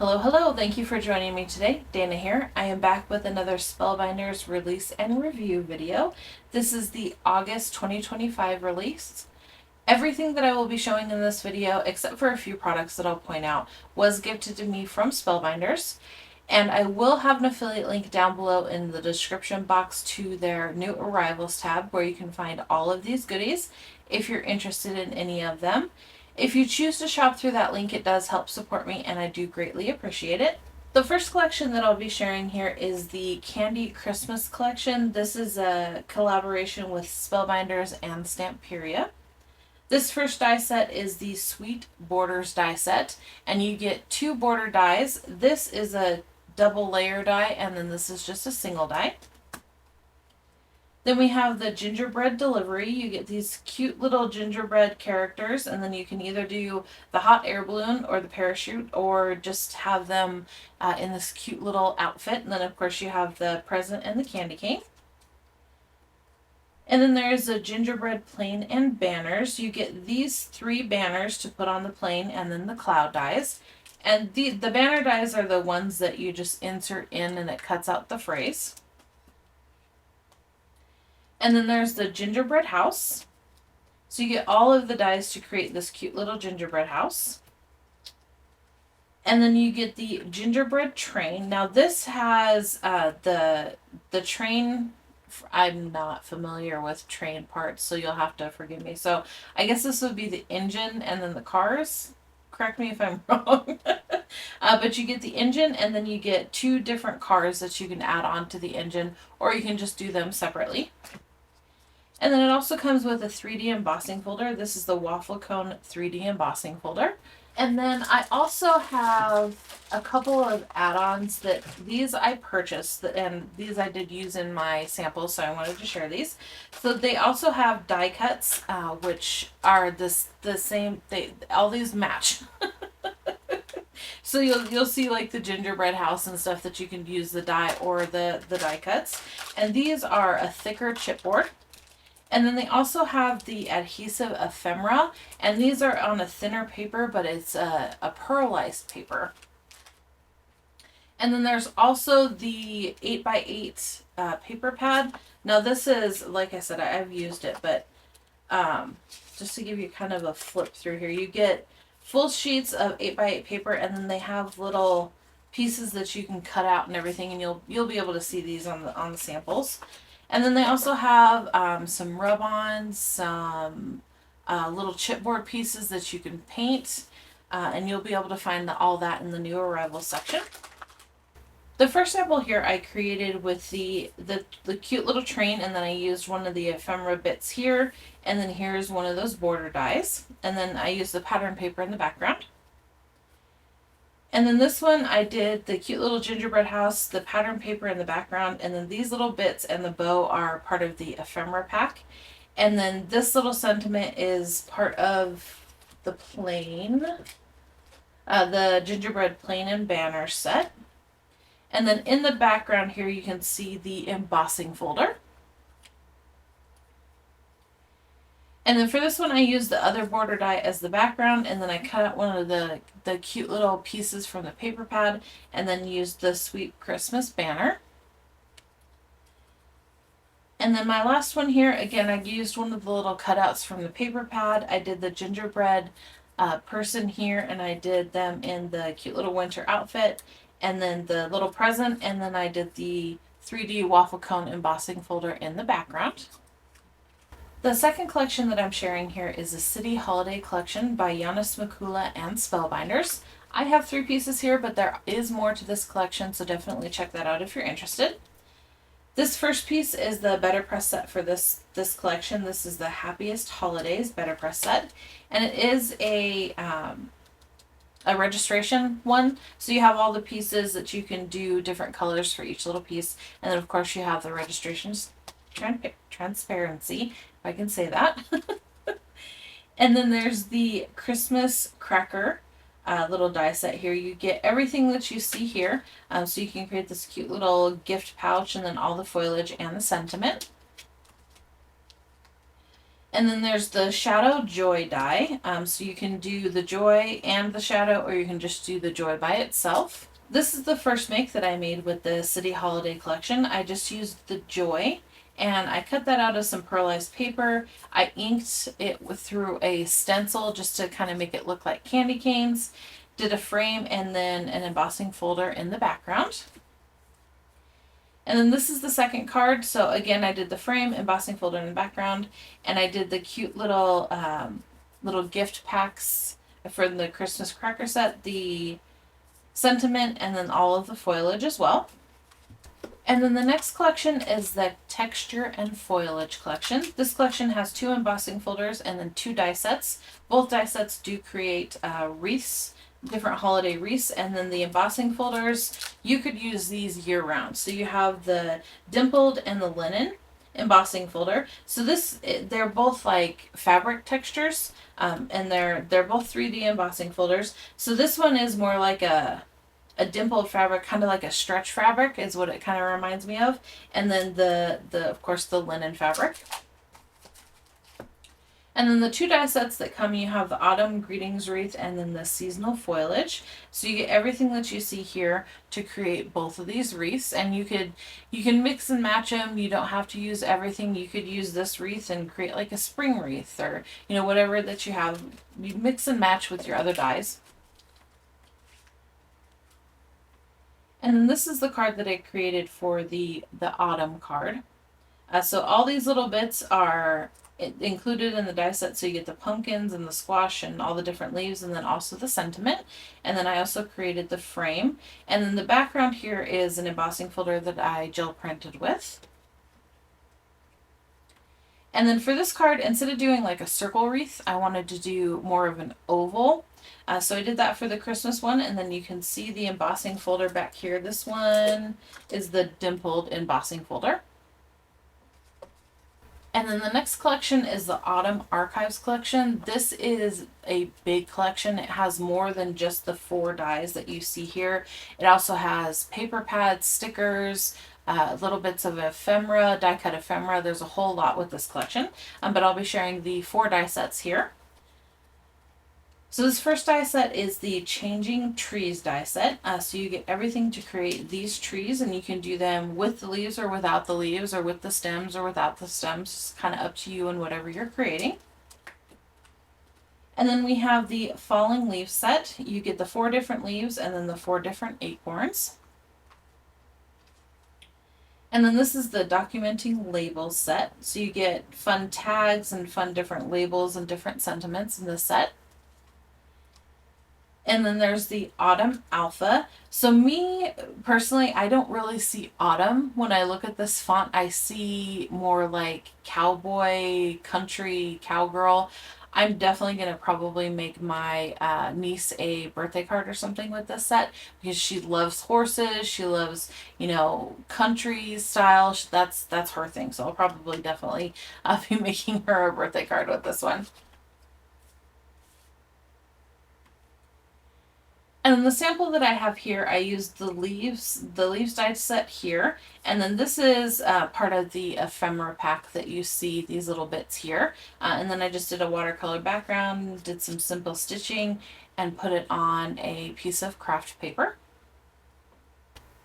Hello, hello. Thank you for joining me today. Dana here. I am back with another Spellbinders release and review video. This is the August 2025 release. Everything that I will be showing in this video, except for a few products that I'll point out, was gifted to me from Spellbinders. And I will have an affiliate link down below in the description box to their new arrivals tab where you can find all of these goodies if you're interested in any of them. If you choose to shop through that link, it does help support me and I do greatly appreciate it. The first collection that I'll be sharing here is the Candy Christmas collection. This is a collaboration with Spellbinders and Stamperia. This first die set is the Sweet Borders die set, and you get 2 border dies. This is a double layer die, and then this is just a single die. Then we have the gingerbread delivery. You get these cute little gingerbread characters, and then you can either do the hot air balloon or the parachute, or just have them in this cute little outfit. And then of course you have the present and the candy cane. And then there's the gingerbread plane and banners. You get these 3 banners to put on the plane, and then the cloud dies. And the banner dies are the ones that you just insert in and it cuts out the phrase. And then there's the gingerbread house. So you get all of the dies to create this cute little gingerbread house. And then you get the gingerbread train. Now this has the train. I'm not familiar with train parts, so you'll have to forgive me. So I guess this would be the engine and then the cars. Correct me if I'm wrong. But you get the engine, and then you get 2 different cars that you can add on to the engine, or you can just do them separately. And then it also comes with a 3D embossing folder. This is the Waffle Cone 3D embossing folder. And then I also have a couple of add-ons that these I purchased, and these I did use in my samples, so I wanted to share these. So they also have die cuts, which are the same. All these match. So you'll see like the gingerbread house and stuff that you can use the die or the die cuts. And these are a thicker chipboard. And then they also have the adhesive ephemera, and these are on a thinner paper, but it's a pearlized paper. And then there's also the 8x8 paper pad. Now this is, like I said, I've used it, but just to give you kind of a flip through here, you get full sheets of 8x8 paper, and then they have little pieces that you can cut out and everything, and you'll be able to see these on the samples. And then they also have some rub-ons, some little chipboard pieces that you can paint, and you'll be able to find all that in the new arrival section. The first sample here I created with the cute little train, and then I used one of the ephemera bits here, and then here's one of those border dies, and then I used the pattern paper in the background. And then this one, I did the cute little gingerbread house, the pattern paper in the background, and then these little bits and the bow are part of the ephemera pack. And then this little sentiment is part of the plain, the gingerbread plain and banner set. And then in the background here, you can see the embossing folder. And then for this one, I used the other border die as the background, and then I cut out one of the cute little pieces from the paper pad, and then used the Sweet Christmas banner. And then my last one here, again, I used one of the little cutouts from the paper pad. I did the gingerbread person here, and I did them in the cute little winter outfit, and then the little present, and then I did the 3D waffle cone embossing folder in the background. The second collection that I'm sharing here is the City Holiday Collection by Giannis Makula and Spellbinders. I have 3 pieces here, but there is more to this collection, so definitely check that out if you're interested. This first piece is the Better Press set for this collection. This is the Happiest Holidays Better Press set, and it is a registration one, so you have all the pieces that you can do different colors for each little piece, and then of course you have the registrations transparency, if I can say that. And then there's the Christmas cracker little die set here. You get everything that you see here, so you can create this cute little gift pouch, and then all the foliage and the sentiment. And then there's the Shadow Joy die. So you can do the Joy and the Shadow, or you can just do the Joy by itself. This is the first make that I made with the City Holiday Collection. I just used the Joy, and I cut that out of some pearlized paper. I inked it through a stencil just to kind of make it look like candy canes. Did a frame and then an embossing folder in the background. And then this is the second card. So again, I did the frame, embossing folder in the background, and I did the cute little gift packs for the Christmas cracker set, the sentiment, and then all of the foliage as well. And then the next collection is the Texture and Foliage collection. This collection has 2 embossing folders and then 2 die sets. Both die sets do create wreaths, different holiday wreaths, and then the embossing folders, you could use these year round. So you have the dimpled and the linen embossing folder. So they're both like fabric textures, and they're both 3D embossing folders. So this one is more like a dimpled fabric, kind of like a stretch fabric is what it kind of reminds me of. And then the of course the linen fabric. And then the 2 die sets that come, you have the autumn greetings wreath and then the seasonal foliage. So you get everything that you see here to create both of these wreaths, and you can mix and match them. You don't have to use everything. You could use this wreath and create like a spring wreath, or whatever that you have. You mix and match with your other dies. And then this is the card that I created for the autumn card. So all these little bits are included in the die set. So you get the pumpkins and the squash and all the different leaves, and then also the sentiment. And then I also created the frame. And then the background here is an embossing folder that I gel printed with. And then for this card, instead of doing like a circle wreath, I wanted to do more of an oval. So I did that for the Christmas one, and then you can see the embossing folder back here. This one is the dimpled embossing folder. And then the next collection is the Autumn Archives collection. This is a big collection. It has more than just the 4 dies that you see here. It also has paper pads, stickers, little bits of ephemera, die cut ephemera. There's a whole lot with this collection, but I'll be sharing the 4 die sets here. So this first die set is the Changing Trees die set. So you get everything to create these trees, and you can do them with the leaves or without the leaves, or with the stems or without the stems. It's kind of up to you and whatever you're creating. And then we have the Falling Leaf set. You get the 4 different leaves and then the 4 different acorns. And then this is the Documenting Labels set. So you get fun tags and fun different labels and different sentiments in this set. And then there's the Autumn Alpha. So me personally, I don't really see autumn when I look at this font. I see more like cowboy, country, cowgirl. I'm definitely going to probably make my niece a birthday card or something with this set, because she loves horses. She loves, country style. That's her thing. So I'll probably definitely be making her a birthday card with this one. And then the sample that I have here, I used the leaves die set here. And then this is part of the ephemera pack that you see, these little bits here. And then I just did a watercolor background, did some simple stitching, and put it on a piece of craft paper.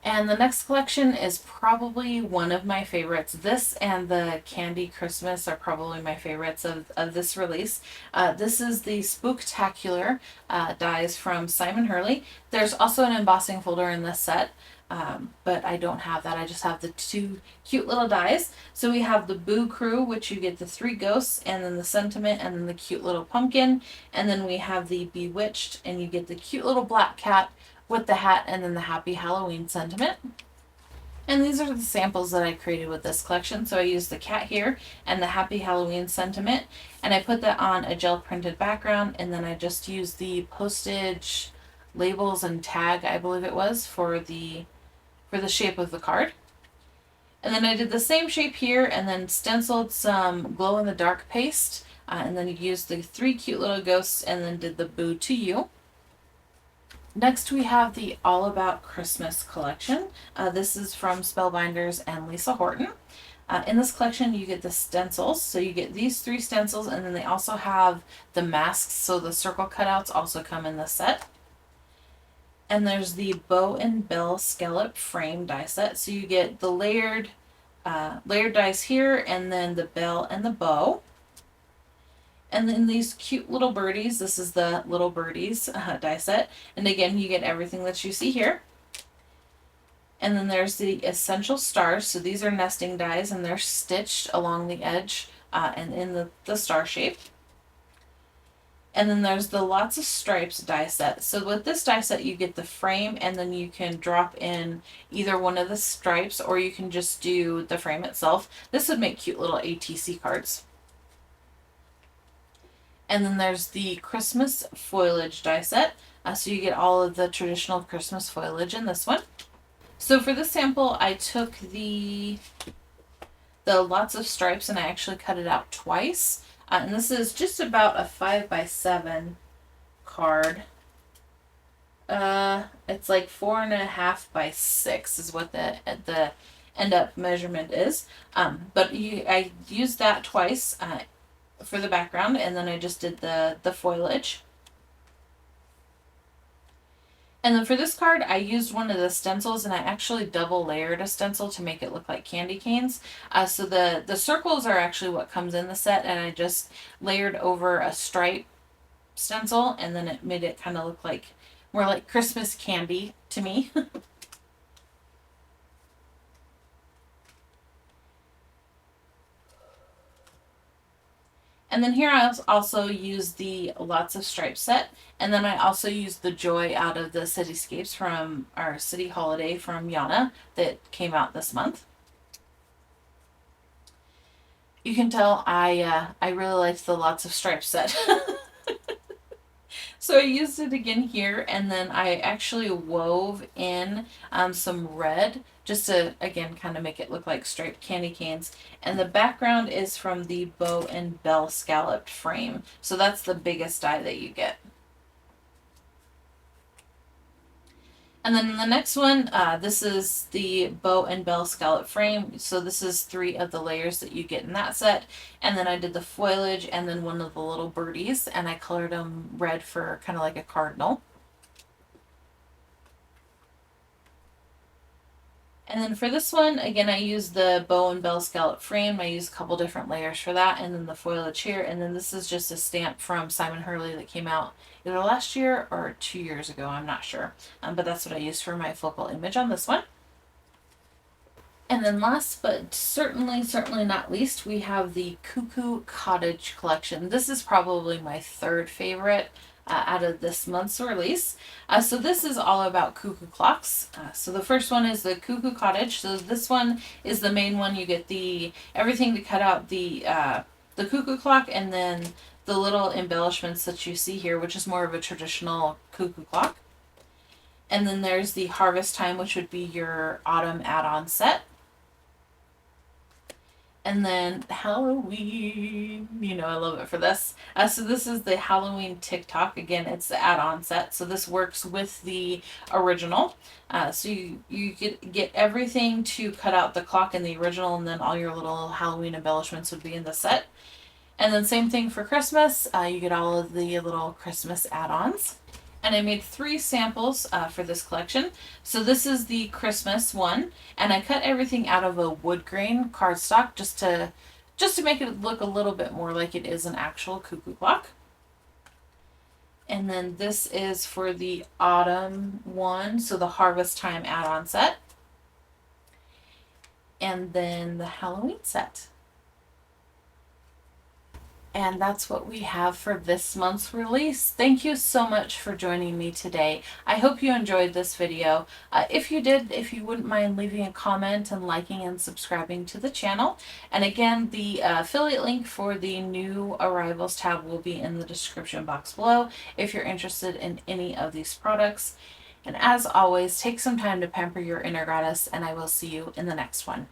And the next collection is probably one of my favorites. This and the Candy Christmas are probably my favorites of this release. This is the Spooktacular dies from Simon Hurley. There's also an embossing folder in this set, but I don't have that. I just have the 2 cute little dies. So we have the Boo Crew, which you get the 3 ghosts, and then the sentiment, and then the cute little pumpkin. And then we have the Bewitched, and you get the cute little black cat with the hat, and then the Happy Halloween sentiment. And these are the samples that I created with this collection. So I used the cat here and the Happy Halloween sentiment, and I put that on a gel printed background, and then I just used the postage labels and tag, I believe it was, for the shape of the card. And then I did the same shape here, and then stenciled some glow in the dark paste, and then used the 3 cute little ghosts, and then did the Boo to You. Next, we have the All About Christmas collection. This is from Spellbinders and Lisa Horton. In this collection, you get the stencils. So you get these 3 stencils, and then they also have the masks. So the circle cutouts also come in the set. And there's the bow and bell scallop frame die set. So you get the layered dies here, and then the bell and the bow. And then these cute little birdies. This is the little birdies die set. And again, you get everything that you see here. And then there's the essential stars. So these are nesting dies, and they're stitched along the edge and in the star shape. And then there's the lots of stripes die set. So with this die set, you get the frame, and then you can drop in either one of the stripes, or you can just do the frame itself. This would make cute little ATC cards. And then there's the Christmas foliage die set. So you get all of the traditional Christmas foliage in this one. So for this sample, I took the lots of stripes, and I actually cut it out twice. And this is just about a 5x7 card. It's like 4.5 by 6 is what the end up measurement is. But I used that twice for the background, and then I just did the foliage. And then for this card, I used one of the stencils, and I actually double layered a stencil to make it look like candy canes. So the circles are actually what comes in the set, and I just layered over a stripe stencil, and then it made it kind of look like more like Christmas candy to me. And then here I also used the lots of stripes set. And then I also used the Joy out of the Cityscapes from our City Holiday from Yana that came out this month. You can tell I really liked the lots of stripes set. So I used it again here, and then I actually wove in some red just to, again, kind of make it look like striped candy canes. And the background is from the bow and bell scalloped frame. So that's the biggest die that you get. And then the next one, this is the bow and bell scallop frame. So this is 3 of the layers that you get in that set. And then I did the foliage and then one of the little birdies, and I colored them red for kind of like a cardinal. And then for this one, again, I used the bow and bell scallop frame. I used a couple different layers for that, and then the foliage here. And then this is just a stamp from Simon Hurley that came out either last year or 2 years ago. I'm not sure. But that's what I used for my focal image on this one. And then last but certainly not least, we have the Cuckoo Cottage collection. This is probably my 3rd favorite out of this month's release. So this is all about cuckoo clocks. So the first one is the Cuckoo Cottage. So this one is the main one. You get everything to cut out the cuckoo clock, and then the little embellishments that you see here, which is more of a traditional cuckoo clock. And then there's the Harvest Time, which would be your autumn add-on set. And then Halloween, I love it for this. So this is the Halloween TikTok. Again, it's the add-on set. So this works with the original. So you get everything to cut out the clock in the original, and then all your little Halloween embellishments would be in the set. And then same thing for Christmas. You get all of the little Christmas add-ons. And I made 3 samples for this collection. So this is the Christmas one, and I cut everything out of a wood grain cardstock just to make it look a little bit more like it is an actual cuckoo clock. And then this is for the autumn one, so the Harvest Time add-on set. And then the Halloween set. And that's what we have for this month's release. Thank you so much for joining me today. I hope you enjoyed this video. If you did, if you wouldn't mind leaving a comment and liking and subscribing to the channel. And again, the affiliate link for the new arrivals tab will be in the description box below if you're interested in any of these products. And as always, take some time to pamper your inner goddess, and I will see you in the next one.